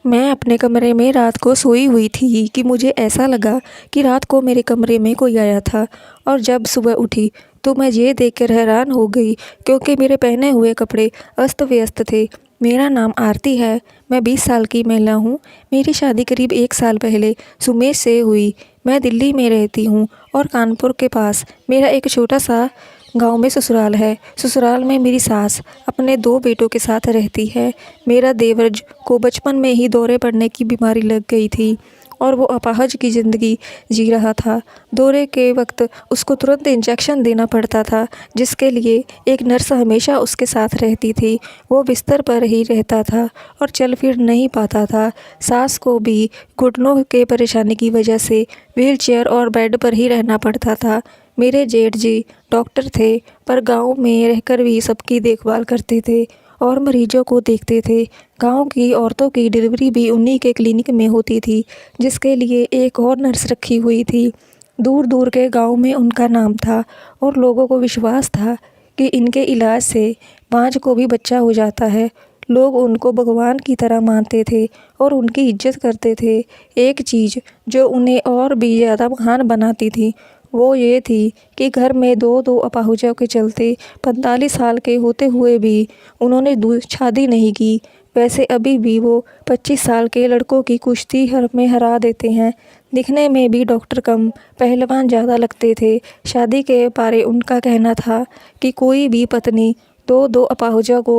मैं अपने कमरे में रात को सोई हुई थी कि मुझे ऐसा लगा कि रात को मेरे कमरे में कोई आया था। और जब सुबह उठी तो मैं ये देखकर हैरान हो गई, क्योंकि मेरे पहने हुए कपड़े अस्त व्यस्त थे। मेरा नाम आरती है। मैं 20 साल की महिला हूँ। मेरी शादी करीब 1 साल पहले सुमेश से हुई। मैं दिल्ली में रहती हूँ और कानपुर के पास मेरा एक छोटा सा गांव में ससुराल है। ससुराल में मेरी सास अपने 2 बेटों के साथ रहती है। मेरा देवर को बचपन में ही दौरे पड़ने की बीमारी लग गई थी और वो अपाहज की ज़िंदगी जी रहा था। दौरे के वक्त उसको तुरंत इंजेक्शन देना पड़ता था, जिसके लिए एक नर्स हमेशा उसके साथ रहती थी। वो बिस्तर पर ही रहता था और चल फिर नहीं पाता था। सास को भी घुटनों के परेशानी की वजह से व्हीलचेयर और बेड पर ही रहना पड़ता था। मेरे जेठ जी डॉक्टर थे, पर गांव में रहकर भी सबकी देखभाल करते थे और मरीजों को देखते थे। गांव की औरतों की डिलीवरी भी उन्हीं के क्लिनिक में होती थी, जिसके लिए एक और नर्स रखी हुई थी। दूर दूर के गांव में उनका नाम था और लोगों को विश्वास था कि इनके इलाज से बाँझ को भी बच्चा हो जाता है। लोग उनको भगवान की तरह मानते थे और उनकी इज्जत करते थे। एक चीज़ जो उन्हें और भी ज़्यादा महान बनाती थी, वो ये थी कि घर में दो दो अपाहिजों के चलते 45 साल के होते हुए भी उन्होंने शादी नहीं की। वैसे अभी भी वो 25 साल के लड़कों की कुश्ती में हरा देते हैं। दिखने में भी डॉक्टर कम पहलवान ज़्यादा लगते थे। शादी के बारे उनका कहना था कि कोई भी पत्नी दो दो अपाहिजों को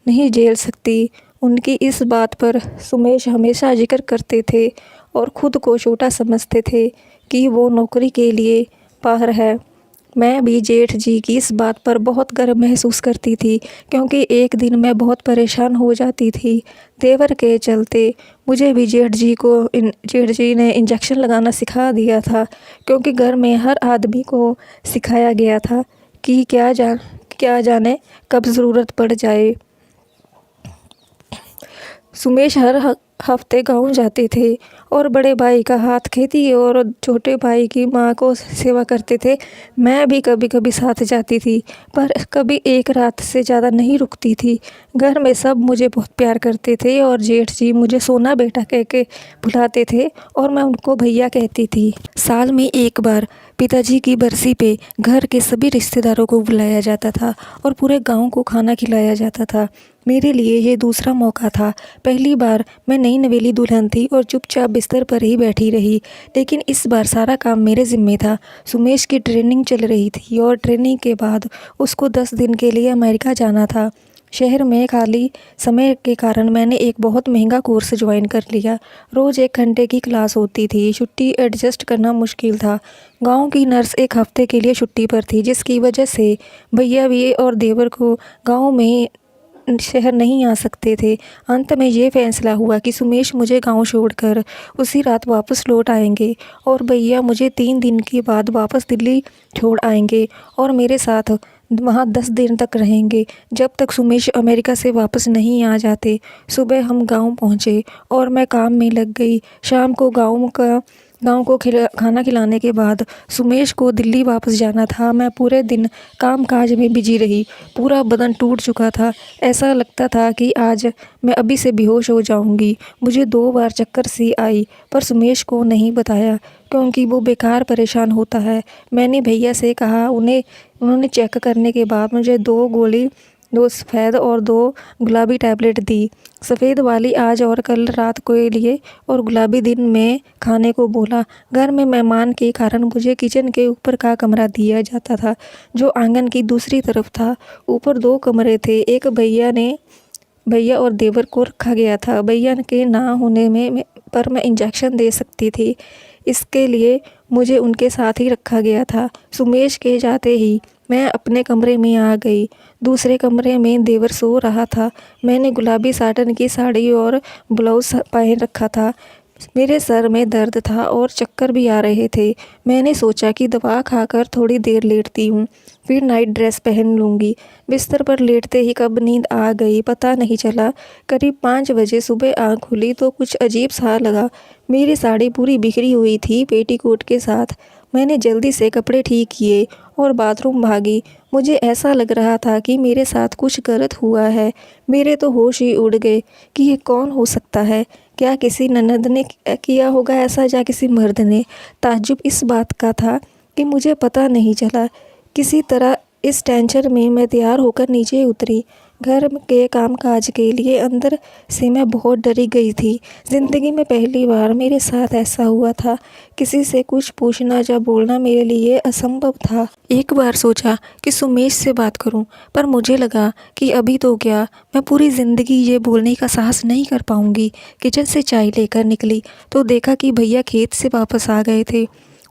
नहीं झेल सकती। उनकी इस बात पर सुमेश हमेशा जिक्र करते थे और ख़ुद को छोटा समझते थे कि वो नौकरी के लिए बाहर है। मैं भी जेठ जी की इस बात पर बहुत गर्व महसूस करती थी, क्योंकि एक दिन मैं बहुत परेशान हो जाती थी। देवर के चलते मुझे भी जेठ जी ने इंजेक्शन लगाना सिखा दिया था, क्योंकि घर में हर आदमी को सिखाया गया था कि क्या जाने कब ज़रूरत पड़ जाए। सुमेश हर हफ्ते गांव जाते थे और बड़े भाई का हाथ खेती और छोटे भाई की माँ को सेवा करते थे। मैं भी कभी कभी साथ जाती थी, पर कभी एक रात से ज़्यादा नहीं रुकती थी। घर में सब मुझे बहुत प्यार करते थे और जेठ जी मुझे सोना बेटा कह के बुलाते थे और मैं उनको भैया कहती थी। साल में एक बार पिताजी की बरसी पे घर के सभी रिश्तेदारों को बुलाया जाता था और पूरे गांव को खाना खिलाया जाता था। मेरे लिए ये दूसरा मौका था। पहली बार मैं नई नवेली दुल्हन थी और चुपचाप बिस्तर पर ही बैठी रही, लेकिन इस बार सारा काम मेरे ज़िम्मे था। सुमेश की ट्रेनिंग चल रही थी और ट्रेनिंग के बाद उसको 10 दिन के लिए अमेरिका जाना था। शहर में खाली समय के कारण मैंने एक बहुत महंगा कोर्स ज्वाइन कर लिया। रोज़ 1 घंटे की क्लास होती थी। छुट्टी एडजस्ट करना मुश्किल था। गांव की नर्स 1 हफ्ते के लिए छुट्टी पर थी, जिसकी वजह से भैया भी और देवर को गांव में शहर नहीं आ सकते थे। अंत में ये फैसला हुआ कि सुमेश मुझे गांव छोड़कर उसी रात वापस लौट आएंगे और भैया मुझे 3 दिन के बाद वापस दिल्ली छोड़ आएंगे और मेरे साथ वहाँ 10 दिन तक रहेंगे, जब तक सुमेश अमेरिका से वापस नहीं आ जाते। सुबह हम गांव पहुँचे और मैं काम में लग गई। शाम को गांव को खाना खिलाने के बाद सुमेश को दिल्ली वापस जाना था। मैं पूरे दिन काम काज में बिजी रही। पूरा बदन टूट चुका था। ऐसा लगता था कि आज मैं अभी से बेहोश हो जाऊंगी। मुझे 2 बार चक्कर सी आई, पर सुमेश को नहीं बताया, क्योंकि वो बेकार परेशान होता है। मैंने भैया से कहा। उन्होंने चेक करने के बाद मुझे 2 सफ़ेद और 2 गुलाबी टैबलेट दी। सफ़ेद वाली आज और कल रात के लिए और गुलाबी दिन में खाने को बोला। घर में मेहमान के कारण मुझे किचन के ऊपर का कमरा दिया जाता था, जो आंगन की दूसरी तरफ था। ऊपर 2 कमरे थे। एक भैया और देवर को रखा गया था। भैया के ना होने में पर मैं इंजेक्शन दे सकती थी, इसके लिए मुझे उनके साथ ही रखा गया था। सुमेश के जाते ही मैं अपने कमरे में आ गई। दूसरे कमरे में देवर सो रहा था। मैंने गुलाबी साटन की साड़ी और ब्लाउज पहन रखा था। मेरे सर में दर्द था और चक्कर भी आ रहे थे। मैंने सोचा कि दवा खाकर थोड़ी देर लेटती हूँ, फिर नाइट ड्रेस पहन लूँगी। बिस्तर पर लेटते ही कब नींद आ गई पता नहीं चला। करीब 5 बजे सुबह आँख खुली तो कुछ अजीब सा लगा। मेरी साड़ी पूरी बिखरी हुई थी पेटीकोट के साथ। मैंने जल्दी से कपड़े ठीक किए और बाथरूम भागी। मुझे ऐसा लग रहा था कि मेरे साथ कुछ गलत हुआ है। मेरे तो होश ही उड़ गए कि ये कौन हो सकता है। क्या किसी ननद ने किया होगा ऐसा या किसी मर्द ने। ताज्जुब इस बात का था कि मुझे पता नहीं चला। किसी तरह इस टेंशन में मैं तैयार होकर नीचे उतरी। घर के कामकाज के लिए अंदर से मैं बहुत डरी गई थी। ज़िंदगी में पहली बार मेरे साथ ऐसा हुआ था। किसी से कुछ पूछना या बोलना मेरे लिए असंभव था। एक बार सोचा कि सुमेश से बात करूं, पर मुझे लगा कि अभी तो क्या, मैं पूरी ज़िंदगी ये बोलने का साहस नहीं कर पाऊंगी। किचन से चाय लेकर निकली तो देखा कि भैया खेत से वापस आ गए थे।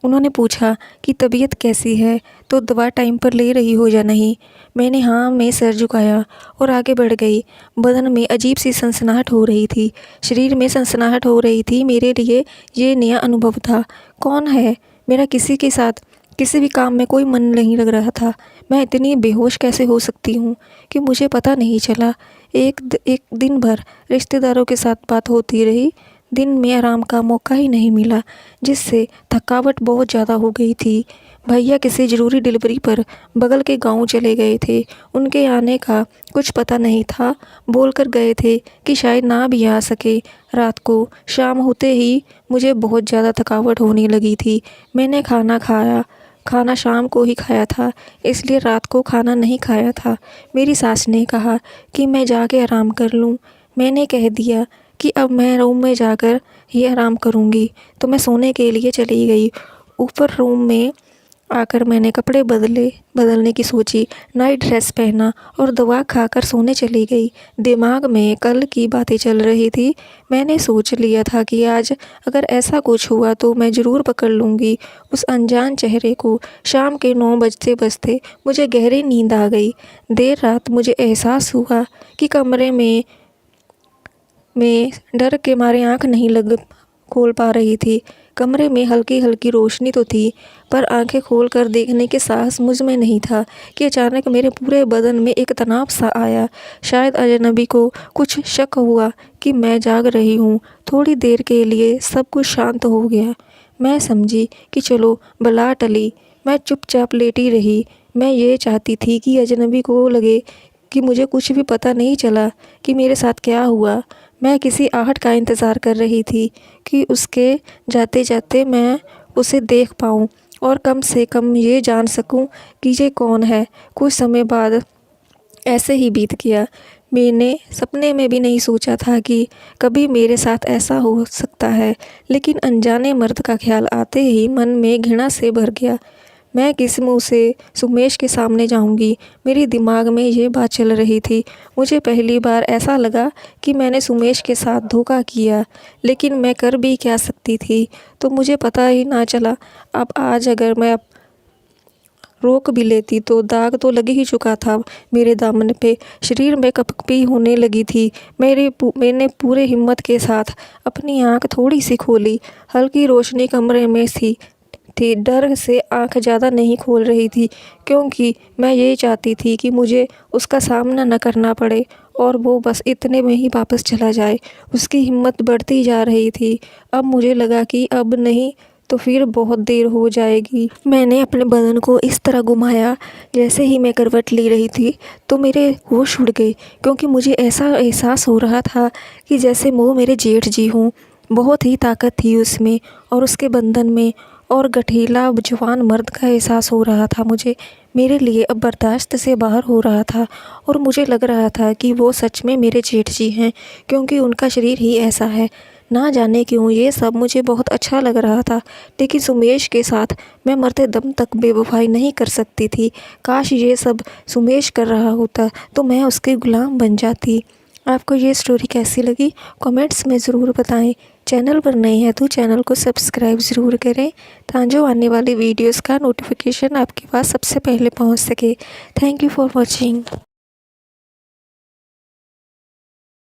उन्होंने पूछा कि तबीयत कैसी है, तो दवा टाइम पर ले रही हो या नहीं। मैंने हाँ में सर झुकाया और आगे बढ़ गई। बदन में अजीब सी सनसनाहट हो रही थी, शरीर में सनसनाहट हो रही थी। मेरे लिए ये नया अनुभव था। कौन है मेरा किसी के साथ किसी भी काम में कोई मन नहीं लग रहा था। मैं इतनी बेहोश कैसे हो सकती हूँ कि मुझे पता नहीं चला। एक दिन भर रिश्तेदारों के साथ बात होती रही। दिन में आराम का मौका ही नहीं मिला, जिससे थकावट बहुत ज़्यादा हो गई थी। भैया किसी ज़रूरी डिलीवरी पर बगल के गांव चले गए थे। उनके आने का कुछ पता नहीं था। बोलकर गए थे कि शायद ना भी आ सके। रात को शाम होते ही मुझे बहुत ज़्यादा थकावट होने लगी थी। मैंने खाना शाम को ही खाया था, इसलिए रात को खाना नहीं खाया था। मेरी सास ने कहा कि मैं जाके आराम कर लूँ। मैंने कह दिया कि अब मैं रूम में जाकर ही आराम करूँगी, तो मैं सोने के लिए चली गई। ऊपर रूम में आकर मैंने कपड़े बदलने की सोची, नाइट ड्रेस पहना और दवा खाकर सोने चली गई। दिमाग में कल की बातें चल रही थी। मैंने सोच लिया था कि आज अगर ऐसा कुछ हुआ तो मैं ज़रूर पकड़ लूँगी उस अनजान चेहरे को। शाम के 9 बजते बजते मुझे गहरी नींद आ गई। देर रात मुझे एहसास हुआ कि कमरे में डर के मारे आँख नहीं खोल पा रही थी। कमरे में हल्की हल्की रोशनी तो थी, पर आंखें खोलकर देखने के साहस मुझ में नहीं था कि अचानक मेरे पूरे बदन में एक तनाव सा आया। शायद अजनबी को कुछ शक हुआ कि मैं जाग रही हूँ। थोड़ी देर के लिए सब कुछ शांत हो गया। मैं समझी कि चलो बला टली। मैं चुपचाप लेटी रही। मैं ये चाहती थी कि अजनबी को लगे कि मुझे कुछ भी पता नहीं चला कि मेरे साथ क्या हुआ। मैं किसी आहट का इंतज़ार कर रही थी कि उसके जाते जाते मैं उसे देख पाऊँ और कम से कम ये जान सकूँ कि ये कौन है। कुछ समय बाद ऐसे ही बीत गया। मैंने सपने में भी नहीं सोचा था कि कभी मेरे साथ ऐसा हो सकता है, लेकिन अनजाने मर्द का ख्याल आते ही मन में घृणा से भर गया। मैं किस मुँह से सुमेश के सामने जाऊंगी। मेरी दिमाग में ये बात चल रही थी। मुझे पहली बार ऐसा लगा कि मैंने सुमेश के साथ धोखा किया, लेकिन मैं कर भी क्या सकती थी, तो मुझे पता ही ना चला। अब आज अगर मैं रोक भी लेती तो दाग तो लग ही चुका था मेरे दामन पे। शरीर में कपकपी होने लगी थी। मैंने पूरे हिम्मत के साथ अपनी आँख थोड़ी सी खोली। हल्की रोशनी कमरे में थी। डर से आंख ज़्यादा नहीं खोल रही थी, क्योंकि मैं ये चाहती थी कि मुझे उसका सामना न करना पड़े और वो बस इतने में ही वापस चला जाए। उसकी हिम्मत बढ़ती जा रही थी। अब मुझे लगा कि अब नहीं तो फिर बहुत देर हो जाएगी। मैंने अपने बदन को इस तरह घुमाया। जैसे ही मैं करवट ले रही थी तो मेरे होश उड़ गए, क्योंकि मुझे ऐसा एहसास हो रहा था कि जैसे वो मेरे जेठ जी हों। बहुत ही ताकत थी उसमें और उसके बंधन में, और गठीला जवान मर्द का एहसास हो रहा था मुझे। मेरे लिए अब बर्दाश्त से बाहर हो रहा था और मुझे लग रहा था कि वो सच में मेरे जेठ जी हैं, क्योंकि उनका शरीर ही ऐसा है। ना जाने क्यों ये सब मुझे बहुत अच्छा लग रहा था, लेकिन सुमेश के साथ मैं मरते दम तक बेवफाई नहीं कर सकती थी। काश ये सब सुमेश कर रहा होता तो मैं उसके गुलाम बन जाती। आपको ये स्टोरी कैसी लगी कमेंट्स में ज़रूर बताएं। चैनल पर नए हैं तो चैनल को सब्सक्राइब ज़रूर करें, ताकि आने वाली वीडियोस का नोटिफिकेशन आपके पास सबसे पहले पहुंच सके। Thank you for watching.